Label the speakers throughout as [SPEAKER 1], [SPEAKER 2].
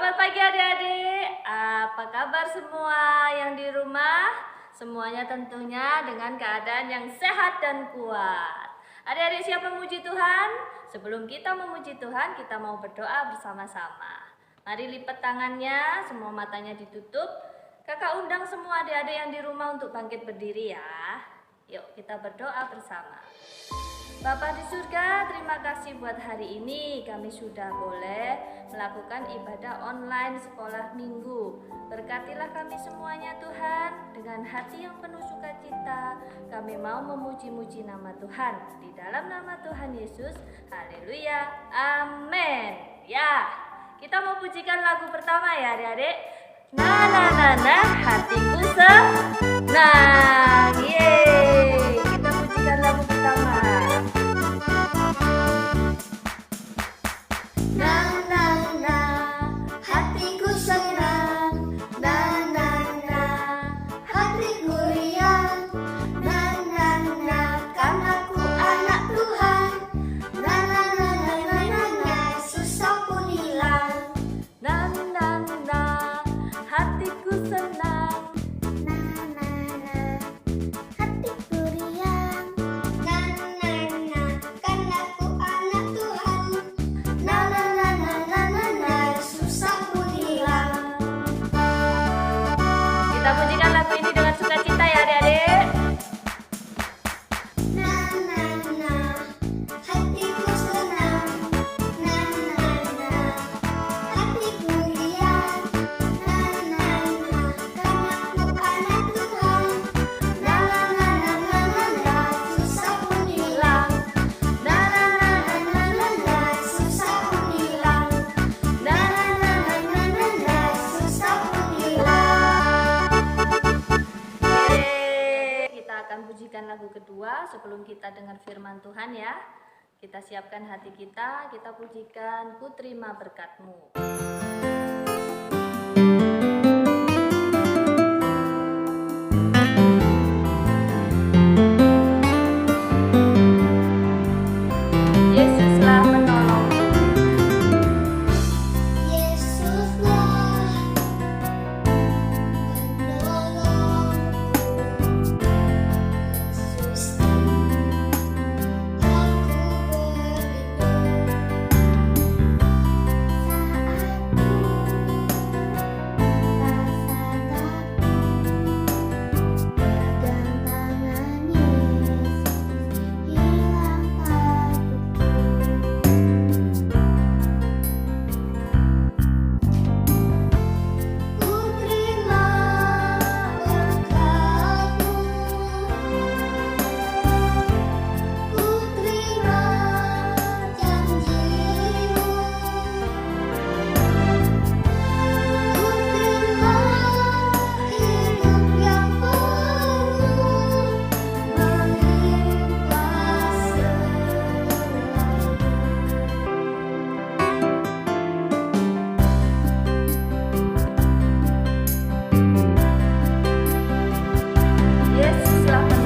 [SPEAKER 1] Selamat pagi adik-adik, apa kabar semua yang di rumah? Semuanya tentunya dengan keadaan yang sehat dan kuat. Adik-adik siap memuji Tuhan? Sebelum kita memuji Tuhan, kita mau berdoa bersama-sama. Mari lipat tangannya, semua matanya ditutup. Kakak undang semua adik-adik yang di rumah untuk bangkit berdiri ya. Yuk kita berdoa bersama. Bapa di surga, terima kasih buat hari ini kami sudah boleh melakukan ibadah online sekolah minggu. Berkatilah kami semuanya Tuhan, dengan hati yang penuh sukacita kami mau memuji-muji nama Tuhan. Di dalam nama Tuhan Yesus, haleluya, amin. Ya, kita mau pujikan lagu pertama ya adik-adik. Na na na na, hatiku senang. Yeay, kita pujikan lagu pertama. Kita pujikan lagu ini dengan sukacita ya adik-adik.
[SPEAKER 2] Na na na, hatiku senang. Na na na, hatiku riang. Na na na, karena ku anak Tuhan. Na na na na na na na, susah pun hilang. Na na na na na na, susah pun hilang. Na na na na na na, susah pun hilang.
[SPEAKER 1] Kita akan pujikan lagu kedua sebelum kita dengar firman Tuhan ya. Kita siapkan hati kita pujikan Ku Terima Berkat-Mu. Yesuslah penolongku.
[SPEAKER 2] Yesuslah penolongku, Yesus aku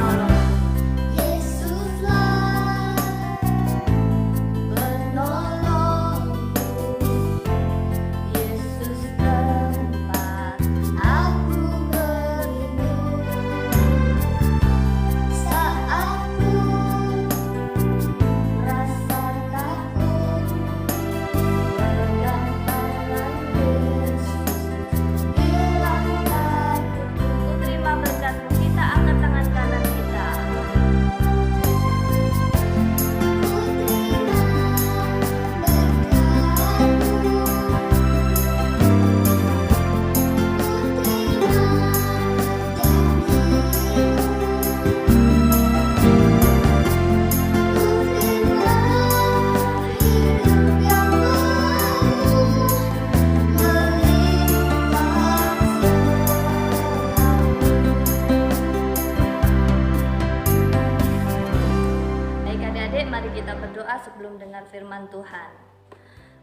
[SPEAKER 1] sebelum dengar firman Tuhan.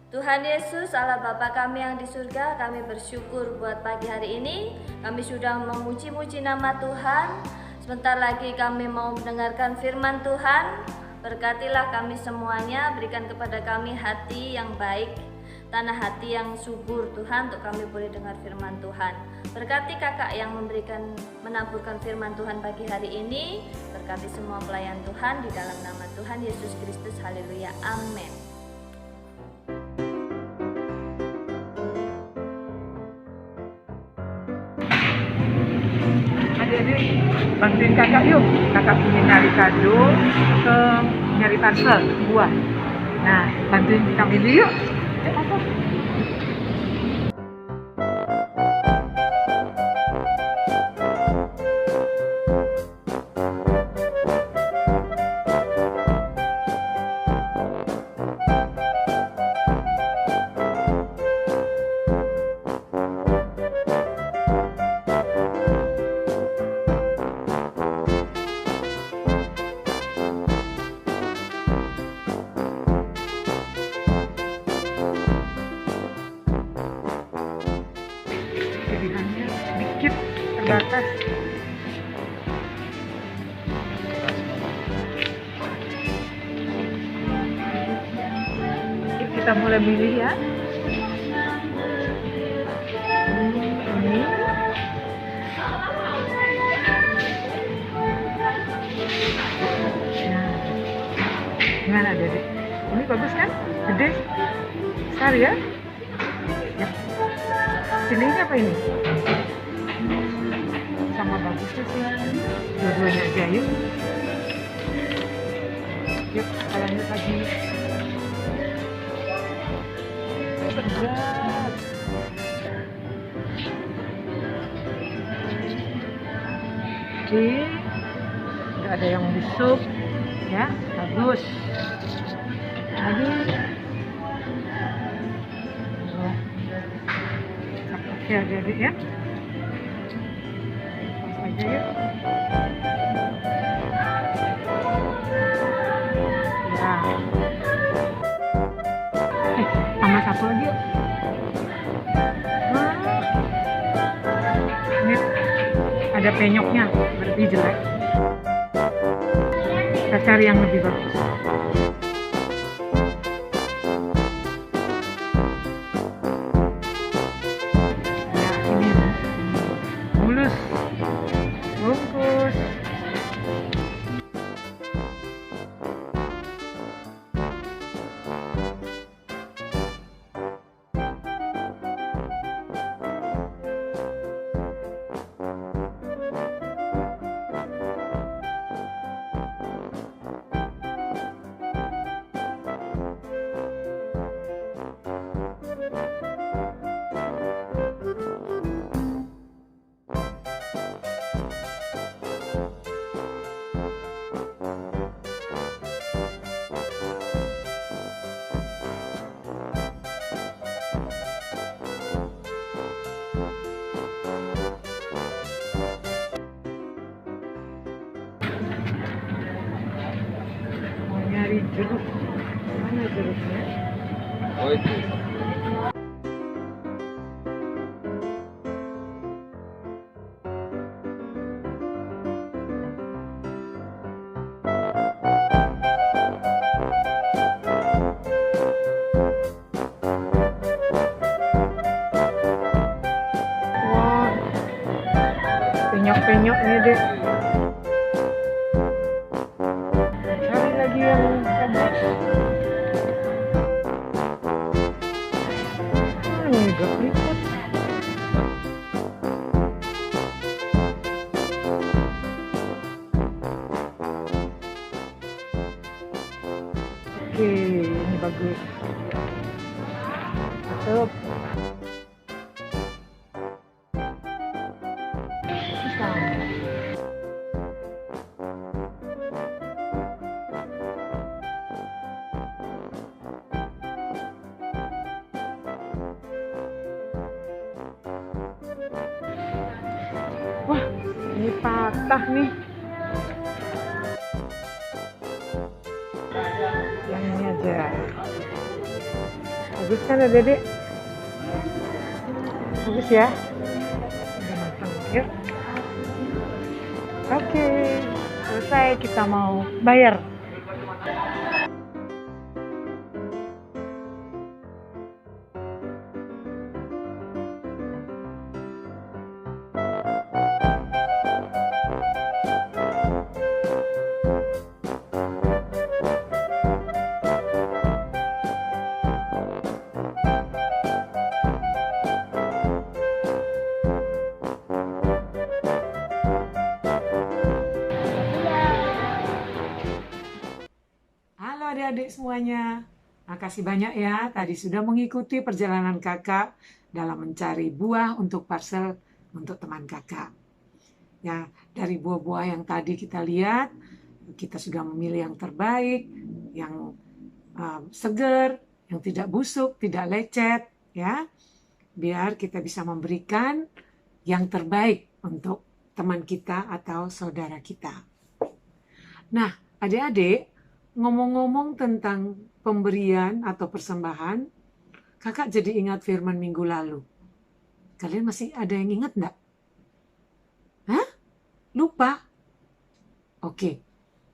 [SPEAKER 1] Tuhan Yesus, Allah Bapa kami yang di surga, kami bersyukur buat pagi hari ini. Kami sudah memuji-muji nama Tuhan. Sebentar lagi kami mau mendengarkan firman Tuhan. Berkatilah kami semuanya, berikan kepada kami hati yang baik. tanah hati yang subur Tuhan, untuk kami boleh dengar firman Tuhan. Berkati kakak yang menaburkan firman Tuhan pagi hari ini, berkati semua pelayan Tuhan di dalam nama Tuhan Yesus Kristus. Haleluya, amin.
[SPEAKER 3] Adik-adik, bantuin kakak yuk. Kakak punya nyari kado ke nyari parcel buah. Nah, bantuin kami dulu yuk. Apa? Pilihannya sedikit terbatas. Yuk kita mulai milih ya. Ini. Nah, gimana Dede? Ini bagus kan? Gede? Besar ya? Ya. Pilihnya apa ini? Sama bagusnya sih. Dua-duanya aja yuk. Yuk, kita lanjut lagi. Berat. Oke. Nggak ada yang busuk. Ya, bagus. Lagi. Ya, adik-adik ya. Pas aja yuk. Ya. Sama satu lagi yuk. Ini ada penyoknya, berarti jelek. Kita cari yang lebih bagus. Bungkus. Nyari jeruk. Mana jeruknya?
[SPEAKER 4] Oh itu.
[SPEAKER 3] Wah, penyok-penyok nih deh. Cari lagi yang bagus. Ini juga peliput. Oke, ini bagus. Mantap. Wah, ini patah nih. Yang ini aja. Bagus kan Adik-adik? Bagus ya? Udah matang. Yuk. Oke, selesai, kita mau bayar. adik-adik semuanya. Makasih banyak ya, tadi sudah mengikuti perjalanan kakak dalam mencari buah untuk parcel untuk teman kakak. Ya, dari buah-buah yang tadi kita lihat, kita sudah memilih yang terbaik, yang segar, yang tidak busuk, tidak lecet, ya. Biar kita bisa memberikan yang terbaik untuk teman kita atau saudara kita. Nah, adik-adik, ngomong-ngomong tentang pemberian atau persembahan, kakak jadi ingat firman minggu lalu. Kalian masih ada yang ingat enggak? Hah? Lupa? Oke,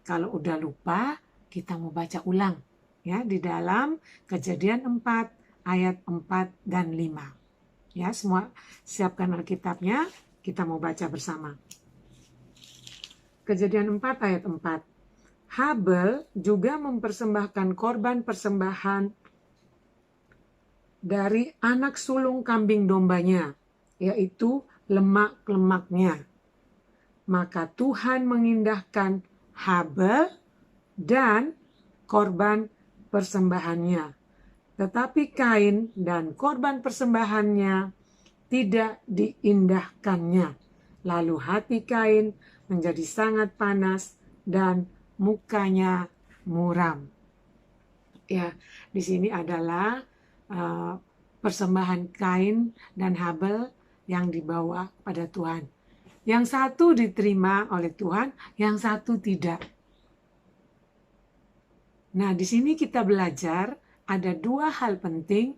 [SPEAKER 3] kalau udah lupa, kita mau baca ulang. Ya, di dalam Kejadian 4 ayat 4 dan 5. Ya, semua siapkan Alkitabnya, kita mau baca bersama. Kejadian 4 ayat 4. Habel juga mempersembahkan korban persembahan dari anak sulung kambing dombanya, yaitu lemak-lemaknya. Maka Tuhan mengindahkan Habel dan korban persembahannya. Tetapi Kain dan korban persembahannya tidak diindahkannya. Lalu hati Kain menjadi sangat panas dan mukanya muram. Ya, di sini adalah persembahan Kain dan Habel yang dibawa pada Tuhan. Yang satu diterima oleh Tuhan, yang satu tidak. Nah, di sini kita belajar ada dua hal penting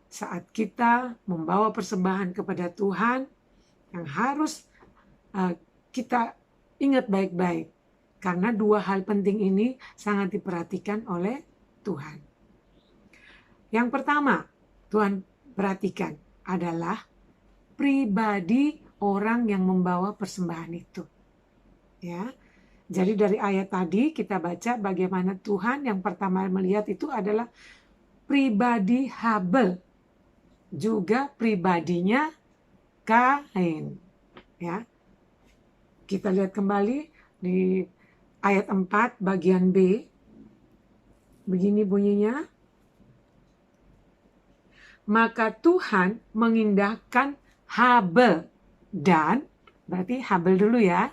[SPEAKER 3] saat kita membawa persembahan kepada Tuhan yang harus kita ingat baik-baik. Karena dua hal penting ini sangat diperhatikan oleh Tuhan. Yang pertama, Tuhan perhatikan adalah pribadi orang yang membawa persembahan itu. Ya. Jadi dari ayat tadi kita baca bagaimana Tuhan yang pertama melihat itu adalah pribadi Habel, juga pribadinya Kain. Ya. Kita lihat kembali di ayat 4 bagian B. Begini bunyinya. Maka Tuhan mengindahkan Habel dan, berarti Habel dulu ya.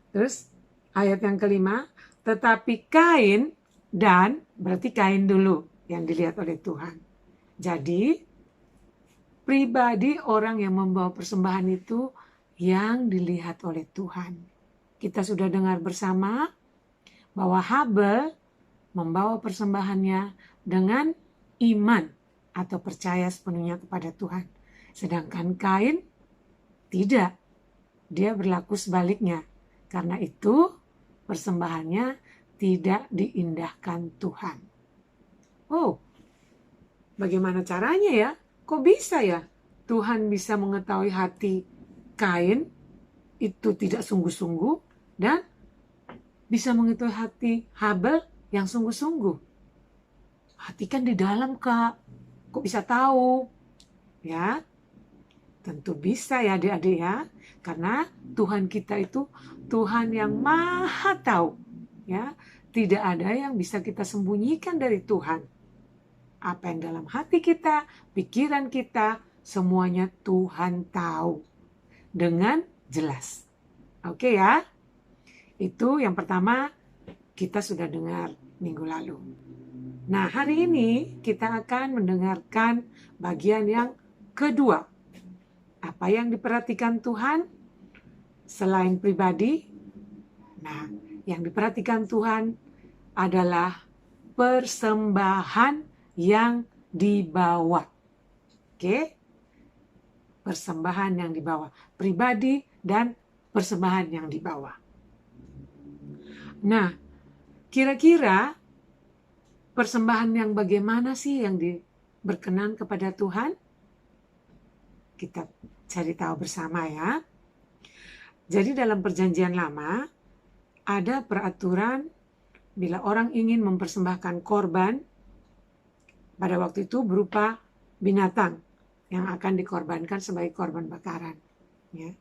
[SPEAKER 3] Terus ayat yang kelima, tetapi Kain dan, berarti Kain dulu yang dilihat oleh Tuhan. Jadi, pribadi orang yang membawa persembahan itu yang dilihat oleh Tuhan. Kita sudah dengar bersama bahwa Habel membawa persembahannya dengan iman atau percaya sepenuhnya kepada Tuhan. Sedangkan Kain tidak. Dia berlaku sebaliknya. Karena itu persembahannya tidak diindahkan Tuhan. Oh, bagaimana caranya ya? Kok bisa ya Tuhan bisa mengetahui hati Kain itu tidak sungguh-sungguh dan bisa mengetahui hati Habel yang sungguh-sungguh? Hati kan di dalam, Kak. Kok bisa tahu? Ya, tentu bisa ya adik-adik ya. Karena Tuhan kita itu Tuhan yang maha tahu. Ya, tidak ada yang bisa kita sembunyikan dari Tuhan. Apa yang dalam hati kita, pikiran kita, semuanya Tuhan tahu dengan jelas. Oke ya, itu yang pertama kita sudah dengar minggu lalu. Nah, hari ini kita akan mendengarkan bagian yang kedua. Apa yang diperhatikan Tuhan selain pribadi? Nah, yang diperhatikan Tuhan adalah persembahan yang dibawa. Oke? Persembahan yang dibawa. Pribadi dan persembahan yang dibawa. Nah, kira-kira persembahan yang bagaimana sih yang berkenan kepada Tuhan? Kita cari tahu bersama ya. Jadi dalam perjanjian lama, ada peraturan bila orang ingin mempersembahkan korban, pada waktu itu berupa binatang yang akan dikorbankan sebagai korban bakaran. Ya.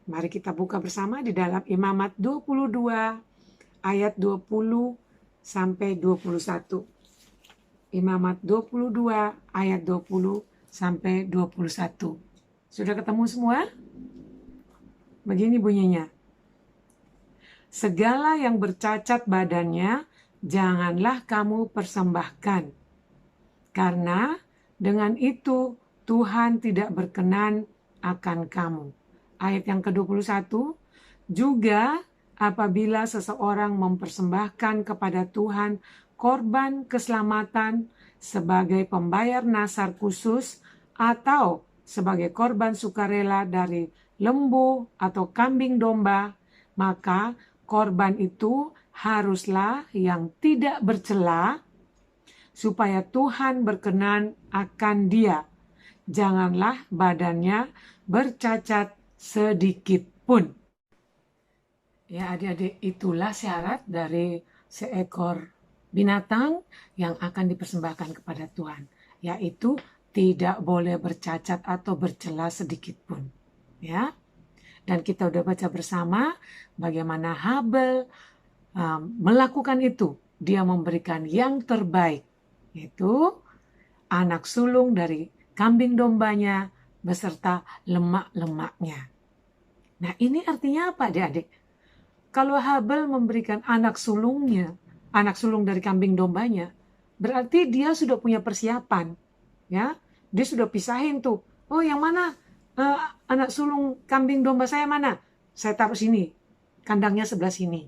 [SPEAKER 3] Mari kita buka bersama di dalam Imamat 22 ayat 20 sampai 21. Imamat 22 ayat 20 sampai 21. Sudah ketemu semua? Begini bunyinya. Segala yang bercacat badannya janganlah kamu persembahkan. Karena dengan itu Tuhan tidak berkenan akan kamu. Ayat yang ke-21, juga apabila seseorang mempersembahkan kepada Tuhan korban keselamatan sebagai pembayar nasar khusus atau sebagai korban sukarela dari lembu atau kambing domba, maka korban itu haruslah yang tidak bercela supaya Tuhan berkenan akan dia. Janganlah badannya bercacat sedikit pun. Ya adik-adik, itulah syarat dari seekor binatang yang akan dipersembahkan kepada Tuhan. Yaitu tidak boleh bercacat atau bercela sedikit pun. Ya. Dan kita udah baca bersama bagaimana Habel melakukan itu. Dia memberikan yang terbaik. Yaitu anak sulung dari kambing dombanya beserta lemak-lemaknya. Nah ini artinya apa adik-adik? Kalau Habel memberikan anak sulung dari kambing dombanya, berarti dia sudah punya persiapan. Ya, dia sudah pisahin tuh. Oh yang mana anak sulung kambing domba saya mana? Saya taruh sini, kandangnya sebelah sini.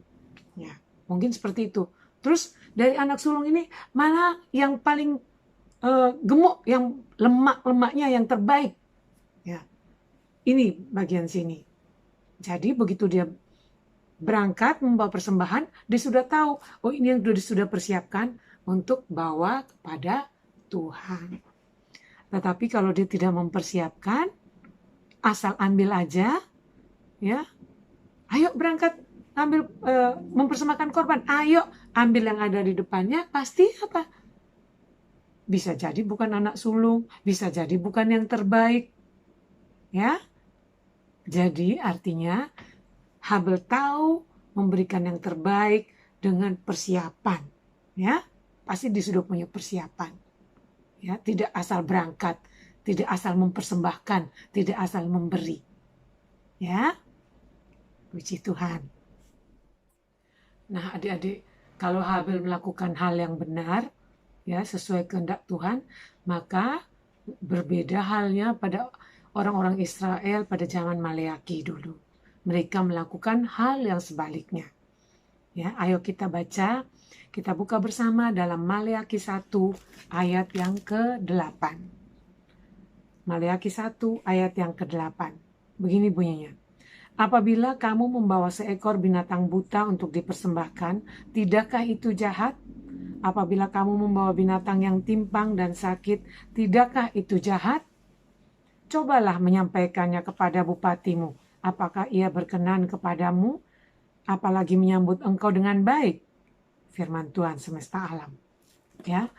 [SPEAKER 3] Ya, mungkin seperti itu. Terus dari anak sulung ini mana yang paling gemuk, yang lemak-lemaknya yang terbaik. Ya, ini bagian sini. Jadi begitu dia berangkat membawa persembahan, dia sudah tahu, oh ini yang sudah persiapkan untuk bawa kepada Tuhan. Tetapi kalau dia tidak mempersiapkan, asal ambil aja, ya, ayo berangkat ambil mempersembahkan korban, ayo ambil yang ada di depannya, pasti apa? Bisa jadi bukan anak sulung, bisa jadi bukan yang terbaik. Ya. Jadi artinya Habel tahu memberikan yang terbaik dengan persiapan. Ya. Pasti dia sudah punya persiapan. Ya, tidak asal berangkat, tidak asal mempersembahkan, tidak asal memberi. Ya. Puji Tuhan. Nah, adik-adik, kalau Habel melakukan hal yang benar, ya sesuai kehendak Tuhan, maka berbeda halnya pada orang-orang Israel pada zaman Maleaki dulu. Mereka melakukan hal yang sebaliknya. Ya, ayo kita baca, kita buka bersama dalam Maleaki 1 ayat yang ke-8. Maleaki 1 ayat yang ke-8. Begini bunyinya. Apabila kamu membawa seekor binatang buta untuk dipersembahkan, tidakkah itu jahat? Apabila kamu membawa binatang yang timpang dan sakit, tidakkah itu jahat? Cobalah menyampaikannya kepada bupatimu. Apakah ia berkenan kepadamu? Apalagi menyambut engkau dengan baik? Firman Tuhan semesta alam. Ya,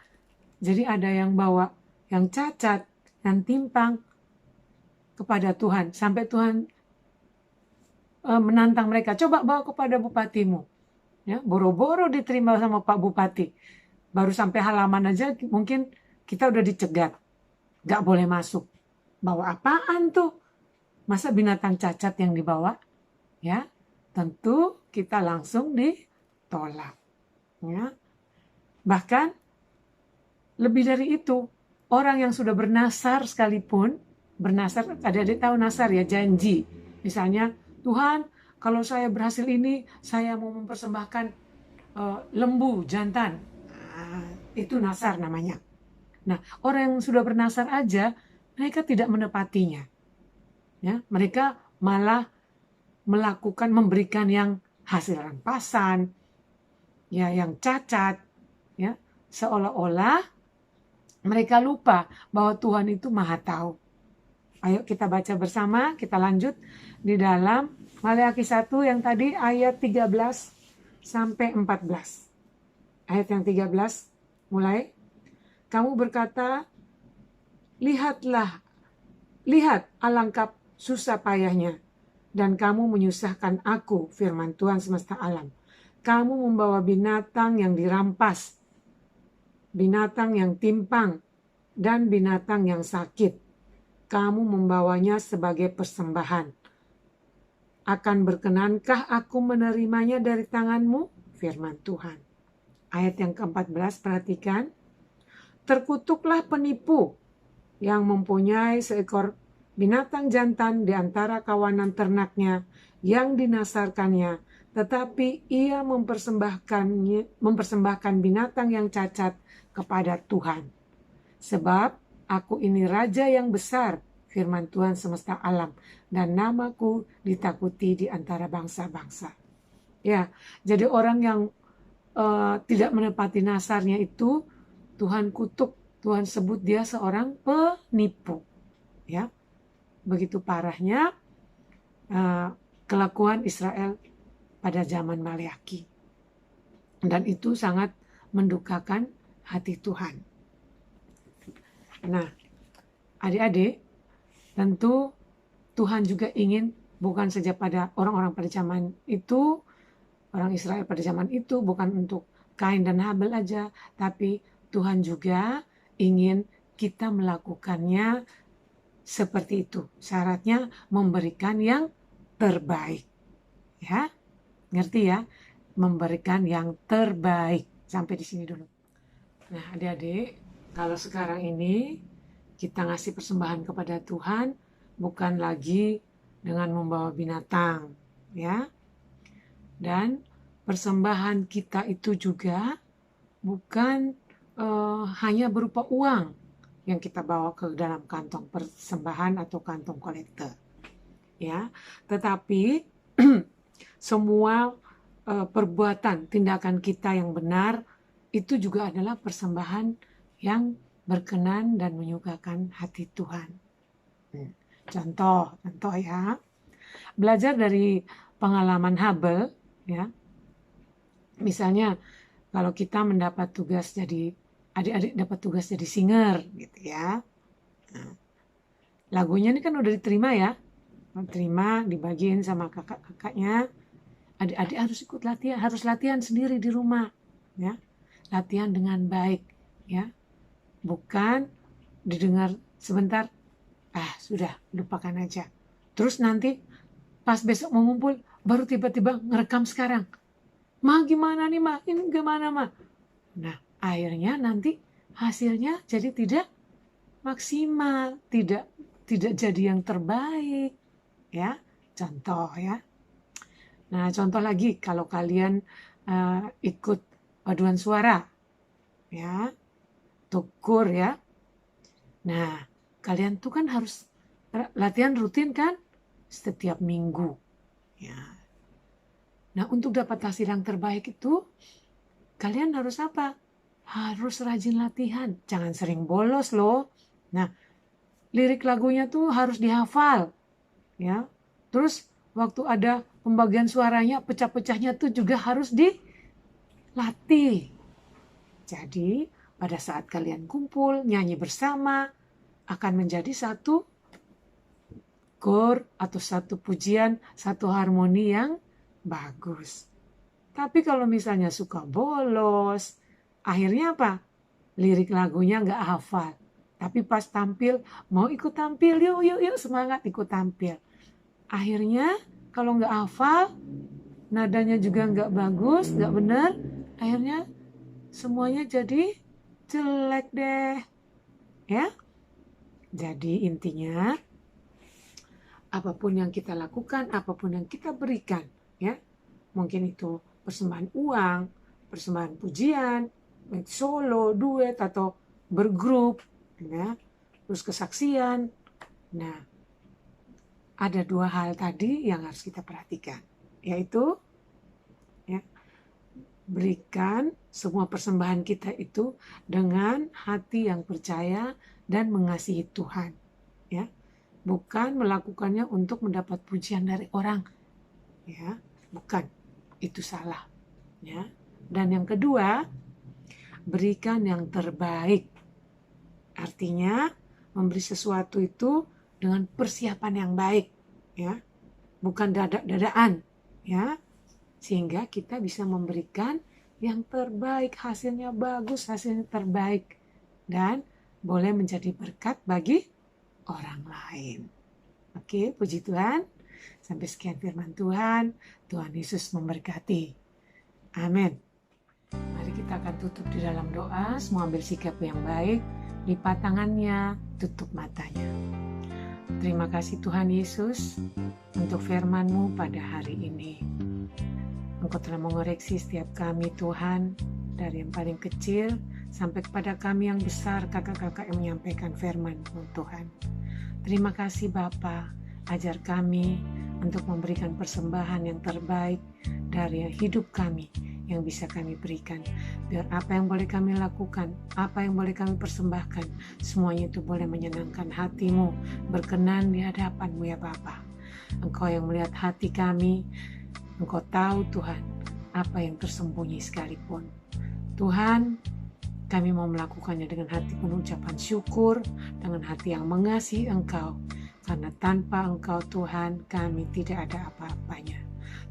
[SPEAKER 3] jadi ada yang bawa yang cacat, yang timpang kepada Tuhan. Sampai Tuhan menantang mereka. Coba bawa kepada bupatimu. Ya, boro-boro diterima sama Pak Bupati. Baru sampai halaman aja mungkin kita udah dicegat. Gak boleh masuk. Bawa apaan tuh? Masa binatang cacat yang dibawa? Ya, tentu kita langsung ditolak. Ya. Bahkan lebih dari itu, orang yang sudah bernasar sekalipun, bernasar, adik-adik tahu nasar ya, janji. Misalnya, Tuhan, kalau saya berhasil ini, saya mau mempersembahkan lembu jantan. Itu nasar namanya. Nah, orang yang sudah bernasar aja, mereka tidak menepatinya. Ya, mereka malah memberikan yang hasil rampasan, ya, yang cacat, ya, seolah-olah mereka lupa bahwa Tuhan itu Maha Tahu. Ayo kita baca bersama, kita lanjut di dalam Maleaki 1 yang tadi ayat 13 sampai 14. Ayat yang 13 mulai. Kamu berkata, lihat alangkah susah payahnya, dan kamu menyusahkan aku, firman Tuhan semesta alam. kamu membawa binatang yang dirampas, binatang yang timpang, dan binatang yang sakit. Kamu membawanya sebagai persembahan. Akan berkenankah aku menerimanya dari tanganmu? Firman Tuhan. Ayat yang ke-14, perhatikan. Terkutuklah penipu yang mempunyai seekor binatang jantan di antara kawanan ternaknya yang dinasarkannya, tetapi ia mempersembahkan binatang yang cacat kepada Tuhan. Sebab aku ini raja yang besar, firman Tuhan semesta alam, dan namaku ditakuti di antara bangsa-bangsa. Ya, jadi orang yang tidak menepati nasarnya itu Tuhan kutuk, Tuhan sebut dia seorang penipu. Ya, begitu parahnya kelakuan Israel pada zaman Maleaki, dan itu sangat mendukakan hati Tuhan. Nah, adik-adik, tentu Tuhan juga ingin bukan saja pada orang-orang pada zaman itu, orang Israel pada zaman itu, bukan untuk Kain dan Habel aja, tapi Tuhan juga ingin kita melakukannya seperti itu. Syaratnya memberikan yang terbaik. Ya, ngerti ya? Memberikan yang terbaik. Sampai di sini dulu. Nah, adik-adik, kalau sekarang ini kita ngasih persembahan kepada Tuhan, bukan lagi dengan membawa binatang, ya. Dan persembahan kita itu juga bukan hanya berupa uang yang kita bawa ke dalam kantong persembahan atau kantong kolektor, ya. Tetapi semua perbuatan, tindakan kita yang benar itu juga adalah persembahan yang berkenan dan menyukakan hati Tuhan. Contoh ya, belajar dari pengalaman Habel, ya. Misalnya kalau kita mendapat tugas jadi, adik-adik dapat tugas jadi singer gitu ya. Nah, lagunya ini kan udah diterima ya, diterima, dibagiin sama kakak-kakaknya. Adik-adik harus ikut latihan, harus latihan sendiri di rumah, ya. Latihan dengan baik, ya. Bukan didengar sebentar, sudah lupakan aja. Terus nanti pas besok mau ngumpul baru tiba-tiba ngerekam sekarang. Ma gimana nih ma? Ini gimana ma? Nah, akhirnya nanti hasilnya jadi tidak maksimal, tidak jadi yang terbaik, ya. Contoh ya. Nah, contoh lagi kalau kalian ikut paduan suara, ya, tukur ya. Nah, kalian tuh kan harus latihan rutin kan setiap minggu, ya. Nah, untuk dapat hasil yang terbaik itu, kalian harus apa? Harus rajin latihan. Jangan sering bolos loh. Nah, lirik lagunya tuh harus dihafal, ya. Terus waktu ada pembagian suaranya, pecah-pecahnya tuh juga harus dilatih. Jadi, pada saat kalian kumpul, nyanyi bersama, akan menjadi satu kor atau satu pujian, satu harmoni yang bagus. Tapi kalau misalnya suka bolos, akhirnya apa? Lirik lagunya nggak hafal. Tapi pas tampil, mau ikut tampil, yuk semangat ikut tampil. Akhirnya kalau nggak hafal, nadanya juga nggak bagus, nggak benar, akhirnya semuanya jadi jelek deh. Ya? Jadi intinya, apapun yang kita lakukan, apapun yang kita berikan, ya, mungkin itu persembahan uang, persembahan pujian, solo, duet atau bergrup, ya, terus kesaksian. Nah, ada dua hal tadi yang harus kita perhatikan, yaitu ya, berikan semua persembahan kita itu dengan hati yang percaya dan mengasihi Tuhan, ya, bukan melakukannya untuk mendapat pujian dari orang. Ya, bukan, itu salah, ya. Dan yang kedua, berikan yang terbaik. Artinya memberi sesuatu itu dengan persiapan yang baik, ya, bukan dadak-dadakan, ya. sehingga kita bisa memberikan yang terbaik, hasilnya bagus, hasilnya terbaik, dan boleh menjadi berkat bagi orang lain. Oke, puji Tuhan. Sampai sekian firman Tuhan. Tuhan Yesus memberkati. Amin. Mari kita akan tutup di dalam doa. Semua ambil sikap yang baik. Lipat tangannya, tutup matanya. Terima kasih Tuhan Yesus untuk firman-Mu pada hari ini. Engkau telah mengoreksi setiap kami Tuhan, dari yang paling kecil sampai kepada kami yang besar, kakak-kakak yang menyampaikan firman-Mu Tuhan. Terima kasih Bapa, ajar kami untuk memberikan persembahan yang terbaik dari hidup kami yang bisa kami berikan. Biar apa yang boleh kami lakukan, apa yang boleh kami persembahkan, semuanya itu boleh menyenangkan hati-Mu, berkenan di hadapan-Mu ya Bapa. Engkau yang melihat hati kami, Engkau tahu Tuhan apa yang tersembunyi sekalipun. Tuhan, kami mau melakukannya dengan hati penuh ucapan syukur, dengan hati yang mengasihi Engkau, karena tanpa Engkau Tuhan kami tidak ada apa-apanya.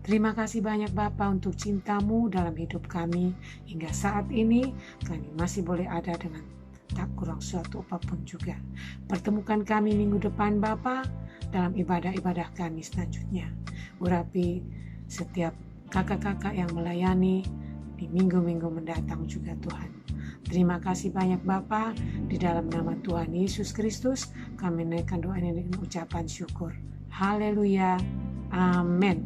[SPEAKER 3] Terima kasih banyak Bapa untuk cinta-Mu dalam hidup kami. Hingga saat ini kami masih boleh ada dengan tak kurang suatu apapun juga. Pertemukan kami minggu depan Bapa dalam ibadah-ibadah kami selanjutnya. Urapi setiap kakak-kakak yang melayani di minggu-minggu mendatang juga Tuhan. Terima kasih banyak Bapa, di dalam nama Tuhan Yesus Kristus kami naikkan doa ini dengan ucapan syukur. Haleluya. Amin.